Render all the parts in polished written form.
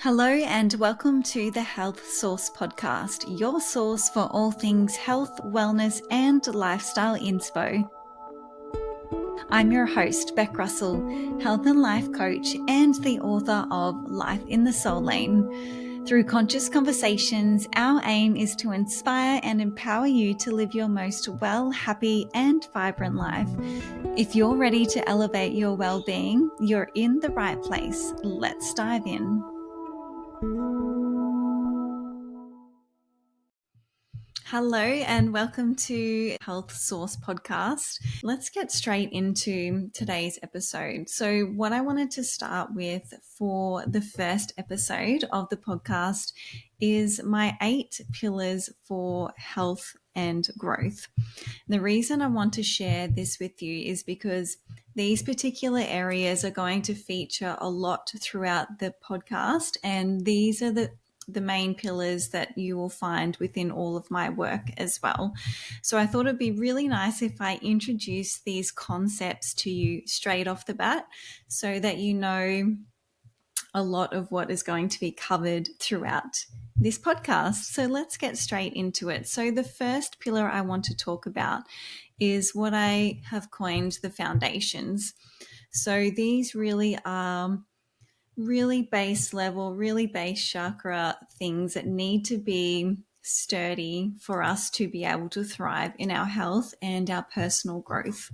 Hello and welcome to the Health Source podcast, your source for all things health, wellness, and lifestyle inspo. I'm your host, Beck Russell, health and life coach and the author of Life in the Soul Lane. Through conscious conversations, our aim is to inspire and empower you to live your most well, happy, and vibrant life. If you're ready to elevate your well-being, you're in the right place. Let's dive in. Hello and welcome to Health Source podcast. Let's get straight into today's episode. So what I wanted to start with for the first episode of the podcast is my 8 pillars for health and growth. The reason I want to share this with you is because these particular areas are going to feature a lot throughout the podcast, and these are the main pillars that you will find within all of my work as well. So I thought it'd be really nice if I introduce these concepts to you straight off the bat so that you know a lot of what is going to be covered throughout this podcast. So let's get straight into it. So the first pillar I want to talk about is what I have coined the foundations. So these really are really base level, really base chakra things that need to be sturdy for us to be able to thrive in our health and our personal growth.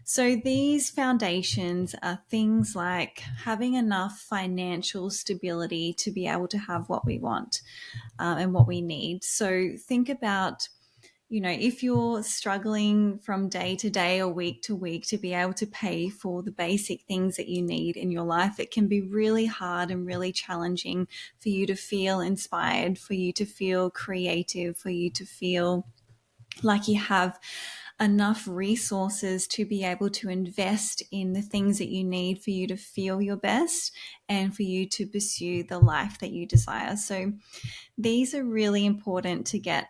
So these foundations are things like having enough financial stability to be able to have what we want and what we need. So think about, if you're struggling from day to day or week to week to be able to pay for the basic things that you need in your life, it can be really hard and really challenging for you to feel inspired, for you to feel creative, for you to feel like you have enough resources to be able to invest in the things that you need for you to feel your best and for you to pursue the life that you desire. So these are really important to get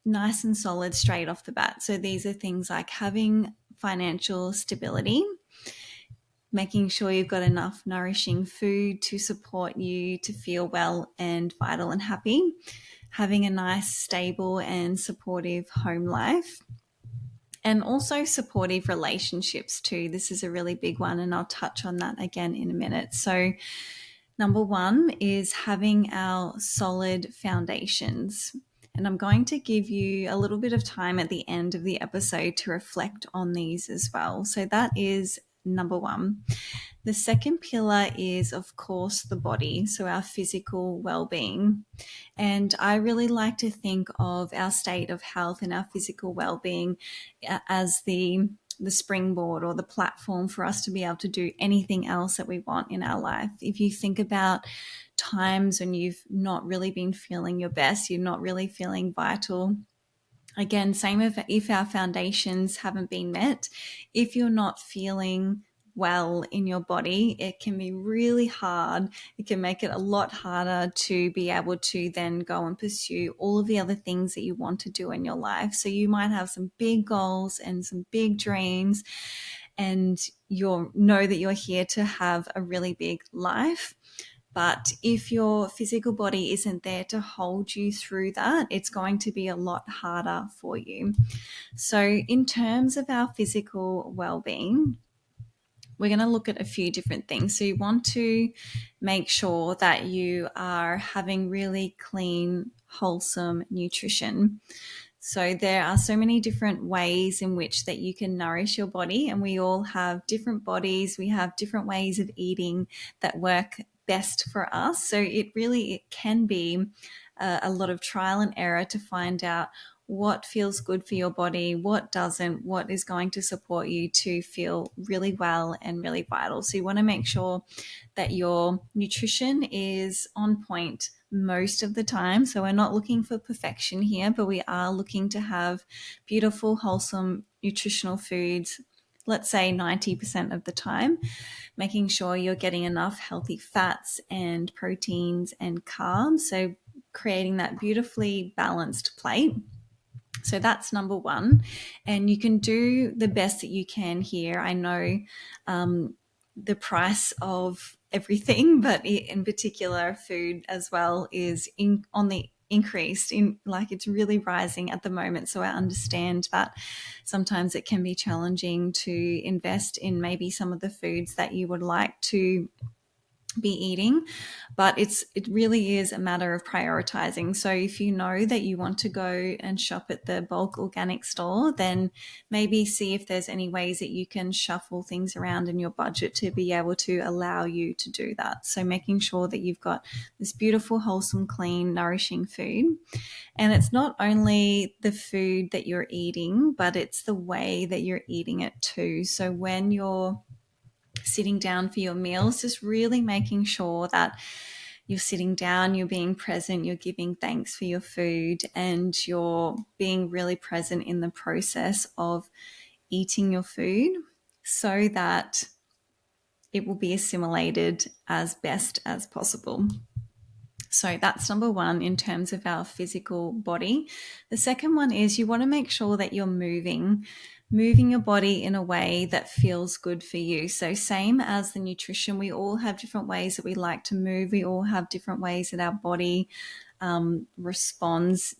nice and solid straight off the bat. So these are things like having financial stability, making sure you've got enough nourishing food to support you to feel well and vital and happy, having a nice, stable and supportive home life, and also supportive relationships too. This is a really big one, and I'll touch on that again in a minute. So number 1 is having our solid foundations. And I'm going to give you a little bit of time at the end of the episode to reflect on these as well. So that is number 1. The second pillar is, of course, the body, so our physical well-being. And I really like to think of our state of health and our physical well-being as the springboard or the platform for us to be able to do anything else that we want in our life. If you think about times when you've not really been feeling your best, you're not really feeling vital, again, same if our foundations haven't been met, if you're not feeling well in your body, it can be really hard. It can make it a lot harder to be able to then go and pursue all of the other things that you want to do in your life. So you might have some big goals and some big dreams, and you know that you're here to have a really big life. But if your physical body isn't there to hold you through that, it's going to be a lot harder for you. So in terms of our physical well-being, we're going to look at a few different things. So you want to make sure that you are having really clean, wholesome nutrition. So there are so many different ways in which that you can nourish your body, and we all have different bodies. We have different ways of eating that work best for us. So it can be a lot of trial and error to find out what feels good for your body, what doesn't, what is going to support you to feel really well and really vital. So you want to make sure that your nutrition is on point most of the time. So we're not looking for perfection here, but we are looking to have beautiful, wholesome, nutritional foods, let's say 90% of the time, making sure you're getting enough healthy fats and proteins and carbs. So creating that beautifully balanced plate. So that's number 1. And you can do the best that you can here. I know the price of everything, but in particular food as well is on the increased in, like, it's really rising at the moment. So I understand that sometimes it can be challenging to invest in maybe some of the foods that you would like to be eating, but it really is a matter of prioritizing. So if you know that you want to go and shop at the bulk organic store, then maybe see if there's any ways that you can shuffle things around in your budget to be able to allow you to do that. So making sure that you've got this beautiful, wholesome, clean, nourishing food. And it's not only the food that you're eating, but it's the way that you're eating it too. So when you're sitting down for your meals, just really making sure that you're sitting down, you're being present, you're giving thanks for your food, and you're being really present in the process of eating your food so that it will be assimilated as best as possible. So that's number one in terms of our physical body. The second one is you want to make sure that you're moving your body in a way that feels good for you. So same as the nutrition, we all have different ways that we like to move. We all have different ways that our body responds,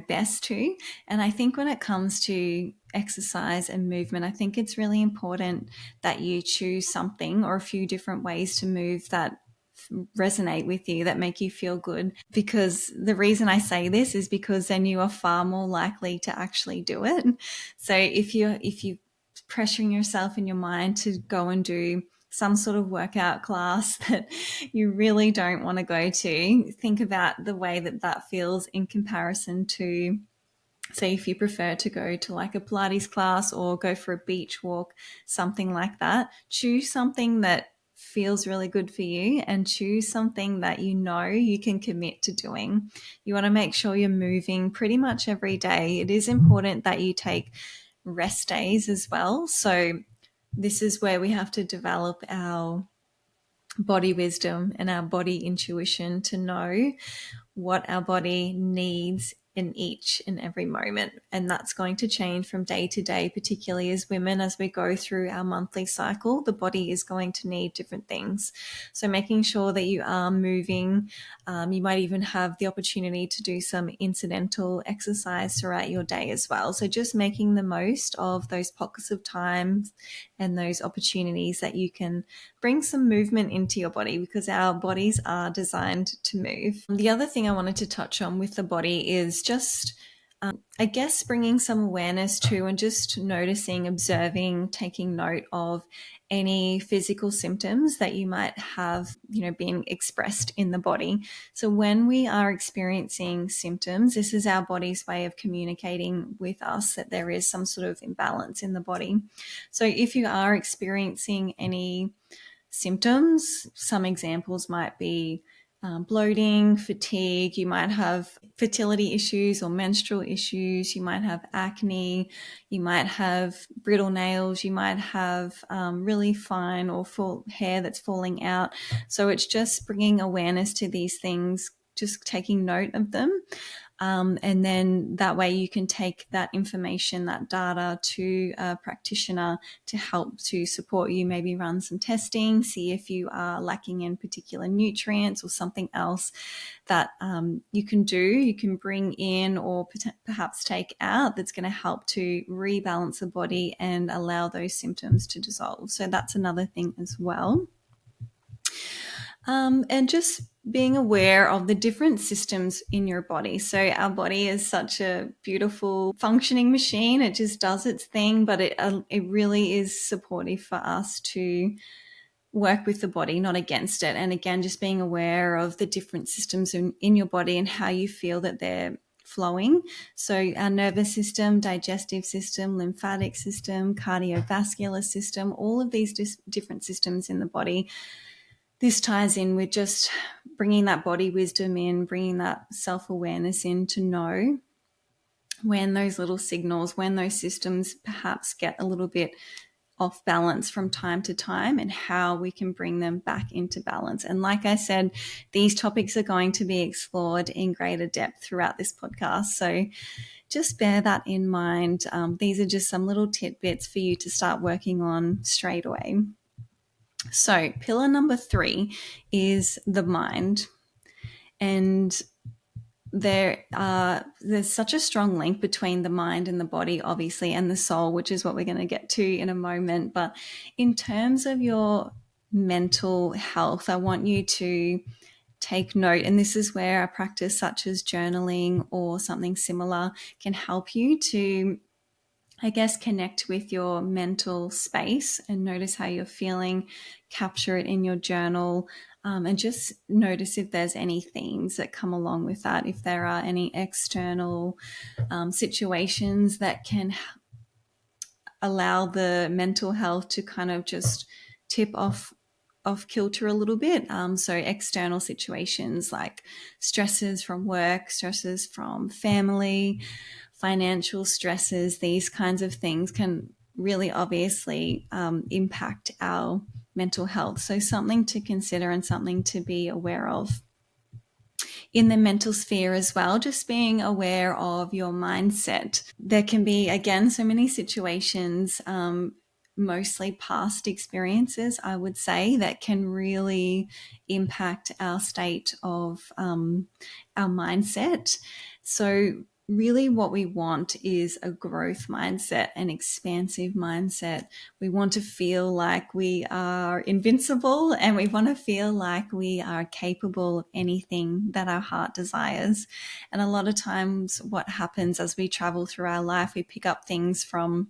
best to. And I think when it comes to exercise and movement, I think it's really important that you choose something or a few different ways to move that resonate with you, that make you feel good. Because the reason I say this is because then you are far more likely to actually do it. So if you pressuring yourself in your mind to go and do some sort of workout class that you really don't want to go to, think about the way that that feels in comparison to, say, if you prefer to go to like a Pilates class or go for a beach walk, something like that. Choose something that feels really good for you and choose something that you can commit to doing. You want to make sure you're moving pretty much every day. It is important that you take rest days as well. So this is where we have to develop our body wisdom and our body intuition to know what our body needs in each and every moment. And that's going to change from day to day, particularly as women, as we go through our monthly cycle. The body is going to need different things. So making sure that you are moving, you might even have the opportunity to do some incidental exercise throughout your day as well. So just making the most of those pockets of time and those opportunities that you can bring some movement into your body, because our bodies are designed to move. The other thing I wanted to touch on with the body is just, I guess, bringing some awareness to and just noticing, observing, taking note of any physical symptoms that you might have, being expressed in the body. So when we are experiencing symptoms, this is our body's way of communicating with us that there is some sort of imbalance in the body. So if you are experiencing any symptoms, some examples might be bloating, fatigue, you might have fertility issues or menstrual issues, you might have acne, you might have brittle nails, you might have really fine or full hair that's falling out. So it's just bringing awareness to these things, just taking note of them. And then that way you can take that information, that data, to a practitioner to help to support you, maybe run some testing, see if you are lacking in particular nutrients or something else that you can do, you can bring in or perhaps take out, that's going to help to rebalance the body and allow those symptoms to dissolve. So that's another thing as well. And just being aware of the different systems in your body. So our body is such a beautiful functioning machine. It just does its thing, but it really is supportive for us to work with the body, not against it. And again, just being aware of the different systems in your body and how you feel that they're flowing. So our nervous system, digestive system, lymphatic system, cardiovascular system, all of these different systems in the body. This ties in with just bringing that body wisdom in, bringing that self-awareness in to know when those little signals, when those systems perhaps get a little bit off balance from time to time, and how we can bring them back into balance. And like I said, these topics are going to be explored in greater depth throughout this podcast. So just bear that in mind. These are just some little tidbits for you to start working on straight away. So, pillar number 3 is the mind. And there's such a strong link between the mind and the body, obviously, and the soul, which is what we're going to get to in a moment. But in terms of your mental health, I want you to take note, and this is where a practice such as journaling or something similar can help you to, I guess, connect with your mental space and notice how you're feeling, capture it in your journal, and just notice if there's any themes that come along with that, if there are any external situations that can allow the mental health to kind of just tip off kilter a little bit. So external situations like stresses from work, stresses from family, financial stresses, these kinds of things can really obviously impact our mental health. So something to consider and something to be aware of. In the mental sphere as well, just being aware of your mindset. There can be, again, so many situations, mostly past experiences, I would say, that can really impact our state of our mindset. So really what we want is a growth mindset, an expansive mindset. We want to feel like we are invincible, and we want to feel like we are capable of anything that our heart desires. And a lot of times what happens as we travel through our life, we pick up things from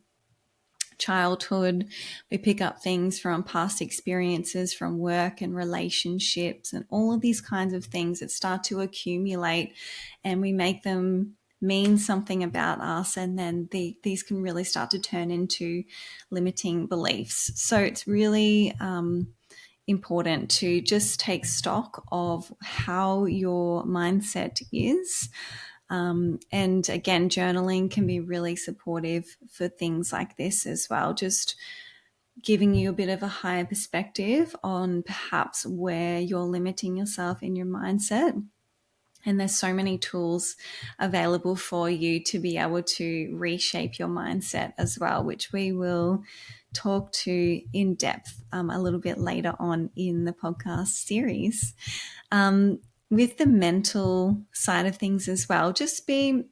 childhood, we pick up things from past experiences, from work and relationships, and all of these kinds of things that start to accumulate, and we make them mean something about us, and then these can really start to turn into limiting beliefs. So it's really important to just take stock of how your mindset is. And again, journaling can be really supportive for things like this as well, just giving you a bit of a higher perspective on perhaps where you're limiting yourself in your mindset. And there's so many tools available for you to be able to reshape your mindset as well, which we will talk to in depth a little bit later on in the podcast series. With the mental side of things as well, just be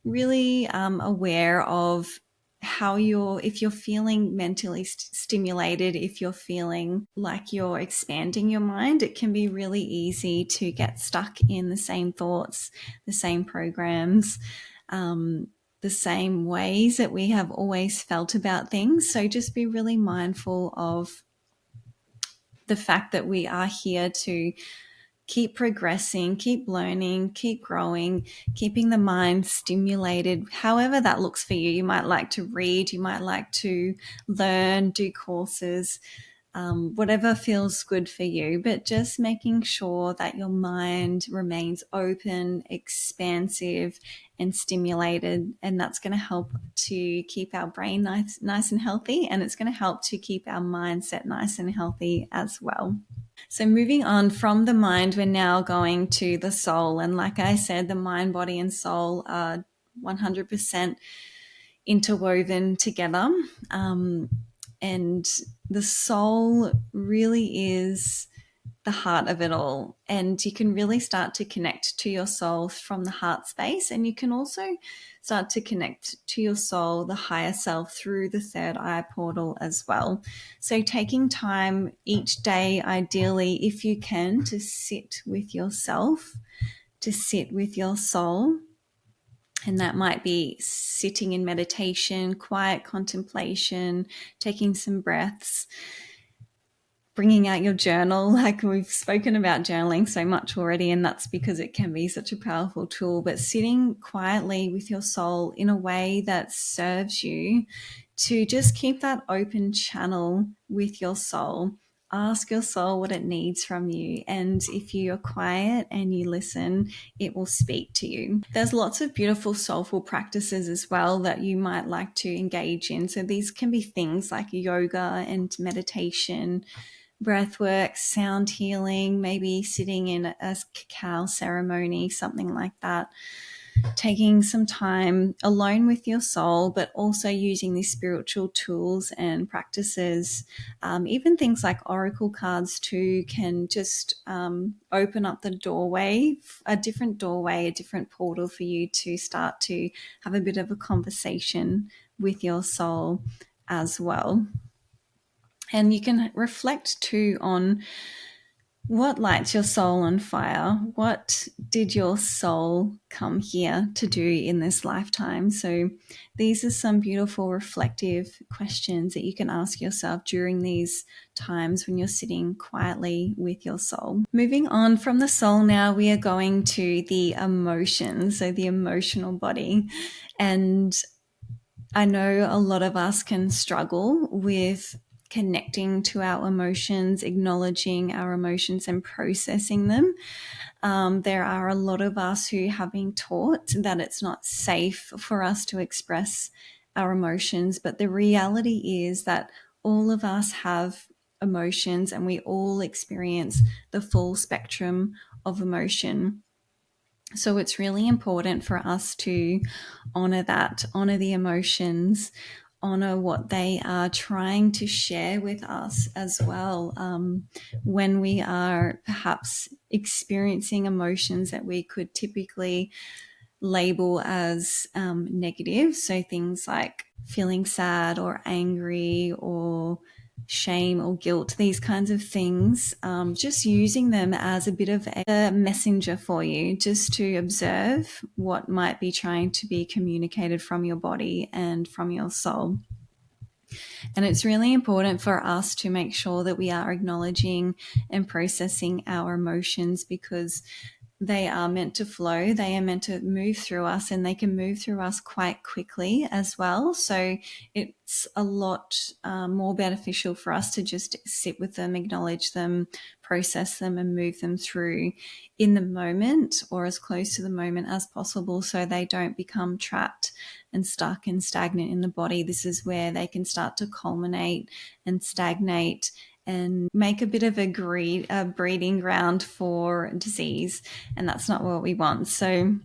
really aware of how if you're feeling mentally stimulated, if you're feeling like you're expanding your mind, it can be really easy to get stuck in the same thoughts, the same programs, the same ways that we have always felt about things. So just be really mindful of the fact that we are here to keep progressing, keep learning, keep growing, keeping the mind stimulated, however that looks for you. You might like to read, you might like to learn, do courses, whatever feels good for you, but just making sure that your mind remains open, expansive, and stimulated. And that's going to help to keep our brain nice and healthy, and it's going to help to keep our mindset nice and healthy as well. So moving on from the mind, we're now going to the soul. And like I said, the mind, body, and soul are 100% interwoven together. And the soul really is the heart of it all. And you can really start to connect to your soul from the heart space. And you can also start to connect to your soul, the higher self, through the third eye portal as well. So taking time each day, ideally, if you can, to sit with yourself, to sit with your soul. And that might be sitting in meditation, quiet contemplation, taking some breaths, bringing out your journal. Like we've spoken about journaling so much already, and that's because it can be such a powerful tool. But sitting quietly with your soul in a way that serves you to just keep that open channel with your soul. Ask your soul what it needs from you. And if you're quiet and you listen, it will speak to you. There's lots of beautiful soulful practices as well that you might like to engage in. So these can be things like yoga and meditation, breath work, sound healing, maybe sitting in a cacao ceremony, something like that. taking some time alone with your soul, but also using these spiritual tools and practices. Even things like oracle cards too can just open up the doorway, a different doorway, a different portal for you to start to have a bit of a conversation with your soul as well. And you can reflect too on what lights your soul on fire? What did your soul come here to do in this lifetime? So these are some beautiful reflective questions that you can ask yourself during these times when you're sitting quietly with your soul. Moving on from the soul now, we are going to the emotions, so the emotional body. And I know a lot of us can struggle with connecting to our emotions, acknowledging our emotions and processing them. There are a lot of us who have been taught that it's not safe for us to express our emotions, but the reality is that all of us have emotions and we all experience the full spectrum of emotion. So it's really important for us to honor that, honor the emotions, honor what they are trying to share with us as well. When we are perhaps experiencing emotions that we could typically label as negative, so things like feeling sad or angry or shame or guilt, these kinds of things, just using them as a bit of a messenger for you, just to observe what might be trying to be communicated from your body and from your soul. And it's really important for us to make sure that we are acknowledging and processing our emotions, because they are meant to flow, they are meant to move through us, and they can move through us quite quickly as well. So it's a lot more beneficial for us to just sit with them, acknowledge them, process them, and move them through in the moment, or as close to the moment as possible, so they don't become trapped and stuck and stagnant in the body. This is where they can start to culminate and stagnate and make a bit of a breeding ground for disease. And that's not what we want. So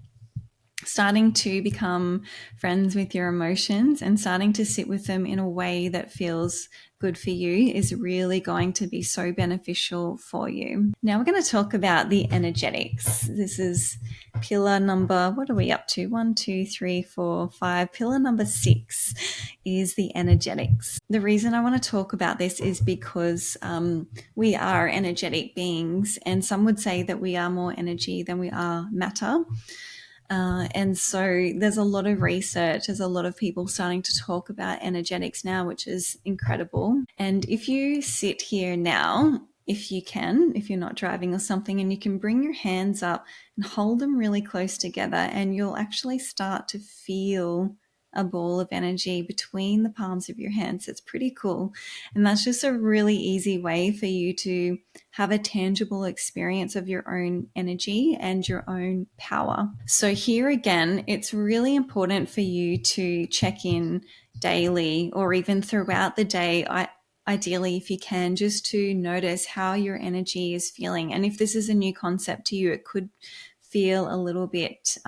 starting to become friends with your emotions and starting to sit with them in a way that feels good for you is really going to be so beneficial for you. Now we're going to talk about the energetics. This is pillar number, what are we up to? 1, 2, 3, 4, 5. Pillar number 6 is the energetics. The reason I want to talk about this is because we are energetic beings, and some would say that we are more energy than we are matter. And so there's a lot of research, there's a lot of people starting to talk about energetics now, which is incredible. And if you sit here now, if you can, if you're not driving or something, and you can bring your hands up and hold them really close together, and you'll actually start to feel a ball of energy between the palms of your hands. It's pretty cool. And that's just a really easy way for you to have a tangible experience of your own energy and your own power. So here again, it's really important for you to check in daily or even throughout the day. Ideally, if you can, just to notice how your energy is feeling. And if this is a new concept to you, it could feel a little bit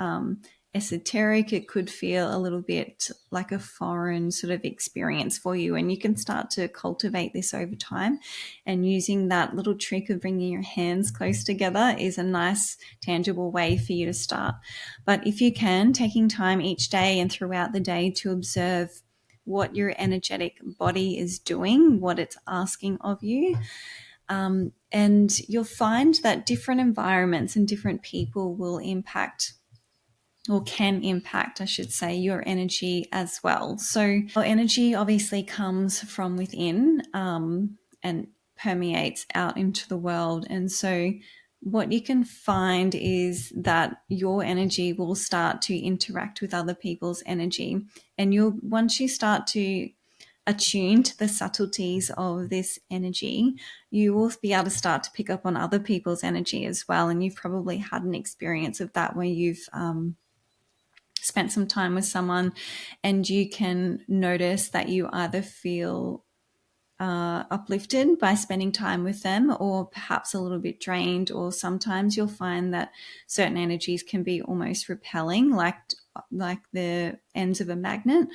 esoteric. It could feel a little bit like a foreign sort of experience for you. And you can start to cultivate this over time. And using that little trick of bringing your hands close together is a nice, tangible way for you to start. But if you can, taking time each day and throughout the day to observe what your energetic body is doing, what it's asking of you. And you'll find that different environments and different people will impact, or can impact, I should say, your energy as well. So your energy obviously comes from within and permeates out into the world. And so what you can find is that your energy will start to interact with other people's energy. And once you start to attune to the subtleties of this energy, you will be able to start to pick up on other people's energy as well. And you've probably had an experience of that where you've spent some time with someone and you can notice that you either feel uplifted by spending time with them, or perhaps a little bit drained, or sometimes you'll find that certain energies can be almost repelling, like the ends of a magnet.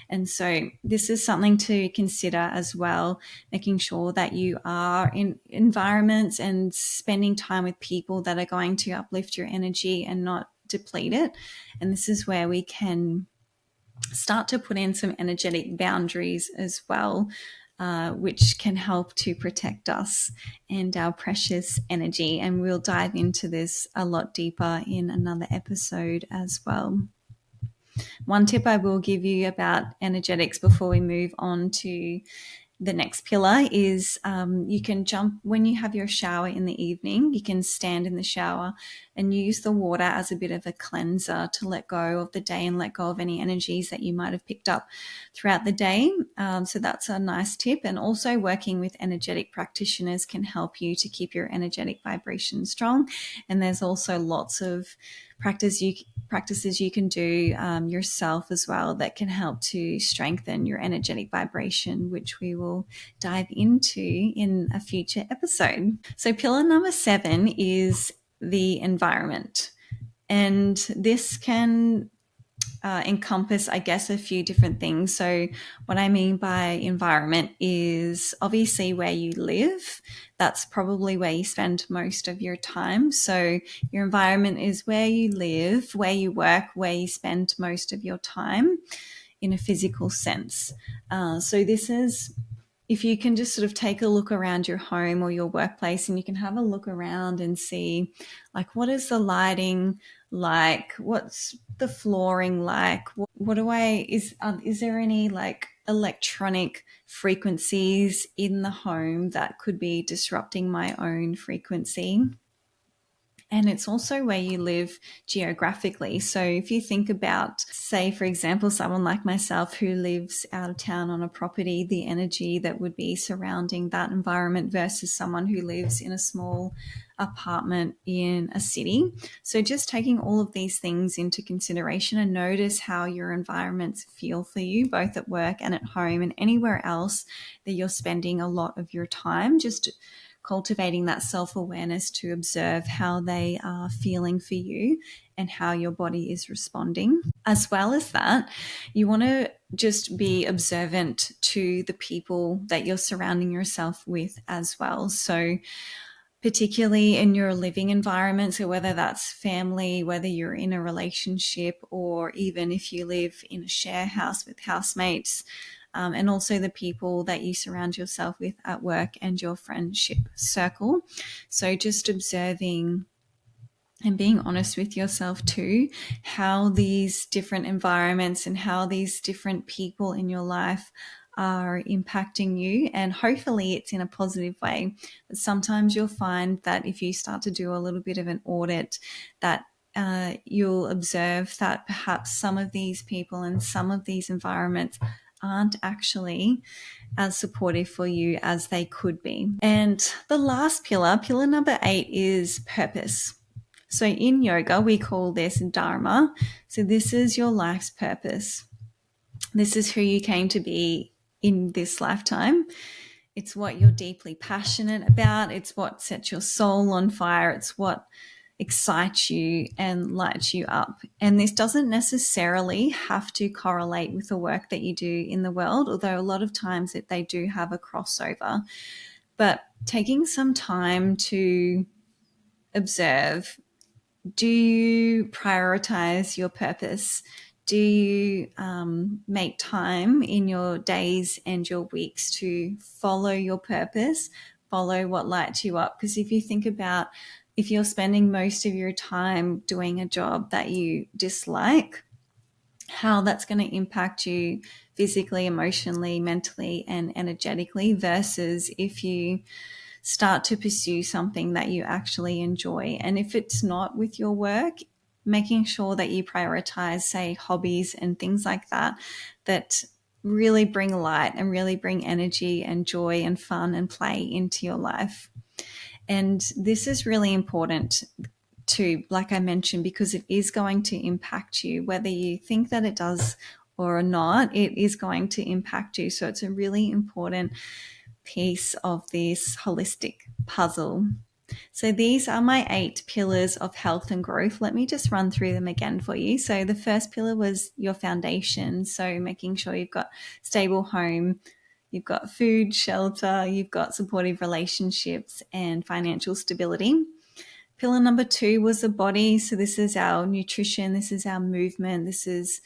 And so this is something to consider as well, making sure that you are in environments and spending time with people that are going to uplift your energy and not deplete it. And this is where we can start to put in some energetic boundaries as well, which can help to protect us and our precious energy. And we'll dive into this a lot deeper in another episode as well. One tip I will give you about energetics before we move on to the next pillar is you can jump when you have your shower in the evening. You can stand in the shower and use the water as a bit of a cleanser to let go of the day and let go of any energies that you might have picked up throughout the day. So that's a nice tip. And also working with energetic practitioners can help you to keep your energetic vibration strong. And there's also lots of practices you can do yourself as well that can help to strengthen your energetic vibration, which we will dive into in a future episode. So pillar number 7 is the environment. And this can encompass, I guess, a few different things. So what I mean by environment is obviously where you live. That's probably where you spend most of your time. So your environment is where you live, where you work, where you spend most of your time in a physical sense. So this is, if you can just sort of take a look around your home or your workplace, and you can have a look around and see, like, what is the lighting like? What's the flooring like? Is there any like electronic frequencies in the home that could be disrupting my own frequency? And it's also where you live geographically. So if you think about, say, for example, someone like myself who lives out of town on a property, the energy that would be surrounding that environment versus someone who lives in a small apartment in a city. So just taking all of these things into consideration, and notice how your environments feel for you, both at work and at home and anywhere else that you're spending a lot of your time. Just cultivating that self-awareness to observe how they are feeling for you and how your body is responding. As well as that, you want to just be observant to the people that you're surrounding yourself with as well. So particularly in your living environment, so whether that's family, whether you're in a relationship, or even if you live in a share house with housemates, and also the people that you surround yourself with at work and your friendship circle. So just observing and being honest with yourself too, how these different environments and how these different people in your life are impacting you. And hopefully it's in a positive way. But sometimes you'll find that if you start to do a little bit of an audit, that you'll observe that perhaps some of these people and some of these environments aren't actually as supportive for you as they could be. And the last pillar number 8, is purpose. So in yoga, we call this Dharma. So this is your life's purpose. This is who you came to be in this lifetime. It's what you're deeply passionate about. It's what sets your soul on fire. It's what excites you and lights you up. And this doesn't necessarily have to correlate with the work that you do in the world, although a lot of times they do have a crossover. But taking some time to observe, do you prioritize your purpose? Do you make time in your days and your weeks to follow your purpose, follow what lights you up? Because if you think about, if you're spending most of your time doing a job that you dislike, how that's going to impact you physically, emotionally, mentally, and energetically, versus if you start to pursue something that you actually enjoy. And if it's not with your work, making sure that you prioritize, say, hobbies and things like that, that really bring light and really bring energy and joy and fun and play into your life. And this is really important too, like I mentioned, because it is going to impact you, whether you think that it does or not, it is going to impact you. So it's a really important piece of this holistic puzzle. So these are my 8 pillars of health and growth. Let me just run through them again for you. So the first pillar was your foundation. So making sure you've got stable home, you've got food, shelter, you've got supportive relationships and financial stability. Pillar number 2 was the body. So this is our nutrition, this is our movement, this is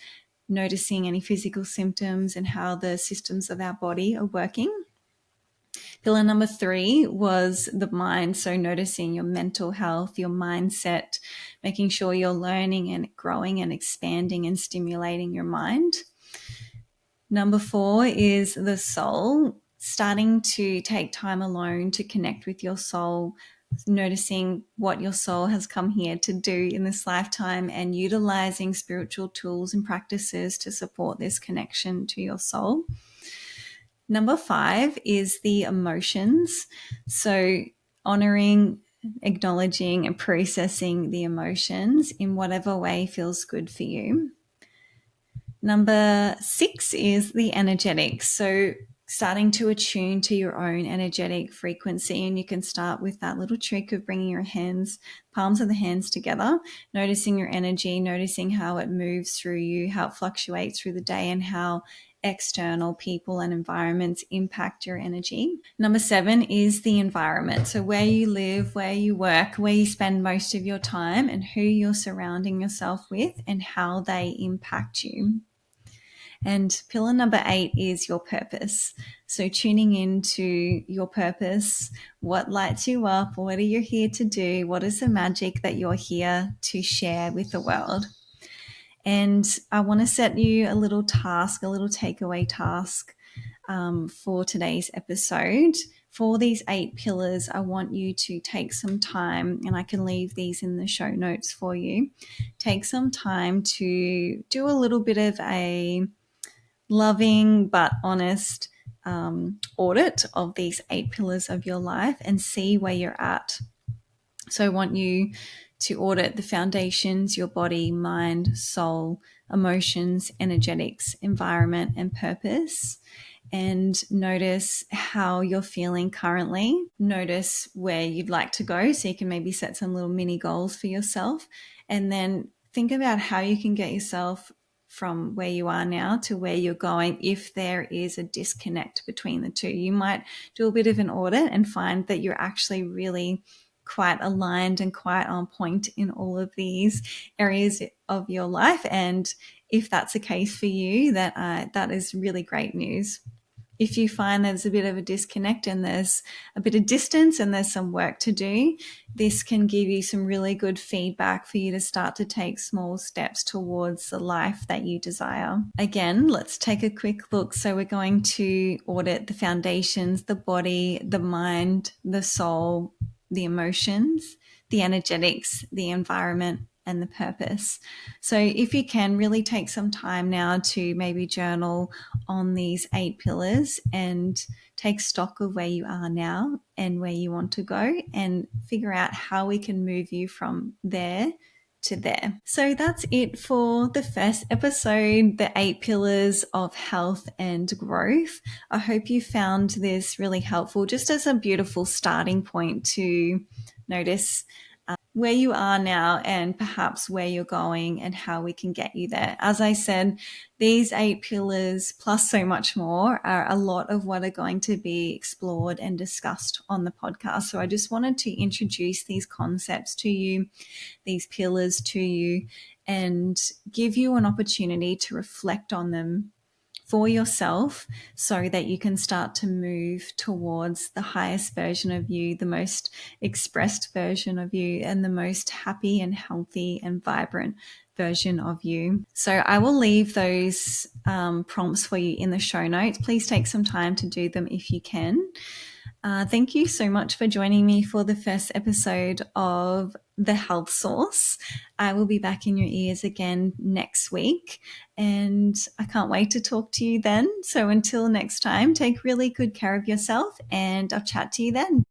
noticing any physical symptoms and how the systems of our body are working. Pillar number 3 was the mind. So noticing your mental health, your mindset, making sure you're learning and growing and expanding and stimulating your mind. Number 4 is the soul, starting to take time alone to connect with your soul, noticing what your soul has come here to do in this lifetime and utilizing spiritual tools and practices to support this connection to your soul. Number 5 is the emotions. So honoring, acknowledging and processing the emotions in whatever way feels good for you. Number 6 is the energetics. So starting to attune to your own energetic frequency. And you can start with that little trick of bringing your hands, palms of the hands together, noticing your energy, noticing how it moves through you, how it fluctuates through the day, and how external people and environments impact your energy. Number 7 is the environment. So where you live, where you work, where you spend most of your time, and who you're surrounding yourself with and how they impact you. And pillar number 8 is your purpose. So tuning into your purpose, what lights you up, what are you here to do, what is the magic that you're here to share with the world. And I want to set you a little task, a little takeaway task for today's episode. For these 8 pillars, I want you to take some time, and I can leave these in the show notes for you. Take some time to do a little bit of a loving but honest audit of these 8 pillars of your life and see where you're at. So I want you to audit the foundations, your body, mind, soul, emotions, energetics, environment, and purpose. And notice how you're feeling currently. Notice where you'd like to go. So you can maybe set some little mini goals for yourself. And then think about how you can get yourself from where you are now to where you're going if there is a disconnect between the two. You might do a bit of an audit and find that you're actually really quite aligned and quite on point in all of these areas of your life. And if that's the case for you, that is really great news. If you find there's a bit of a disconnect and there's a bit of distance and there's some work to do, this can give you some really good feedback for you to start to take small steps towards the life that you desire. Again, let's take a quick look. So we're going to audit the foundations, the body, the mind, the soul, the emotions, the energetics, the environment, and the purpose. So if you can really take some time now to maybe journal on these 8 pillars and take stock of where you are now and where you want to go and figure out how we can move you from there to there. So that's it for the first episode, the 8 pillars of health and growth. I hope you found this really helpful, just as a beautiful starting point to notice where you are now and perhaps where you're going and how we can get you there. As I said, these 8 pillars plus so much more are a lot of what are going to be explored and discussed on the podcast. So I just wanted to introduce these concepts to you, these pillars to you, and give you an opportunity to reflect on them for yourself so that you can start to move towards the highest version of you, the most expressed version of you, and the most happy and healthy and vibrant version of you. So I will leave those prompts for you in the show notes. Please take some time to do them if you can. Thank you so much for joining me for the first episode of The Health Source. I will be back in your ears again next week, and I can't wait to talk to you then. So until next time, take really good care of yourself, and I'll chat to you then.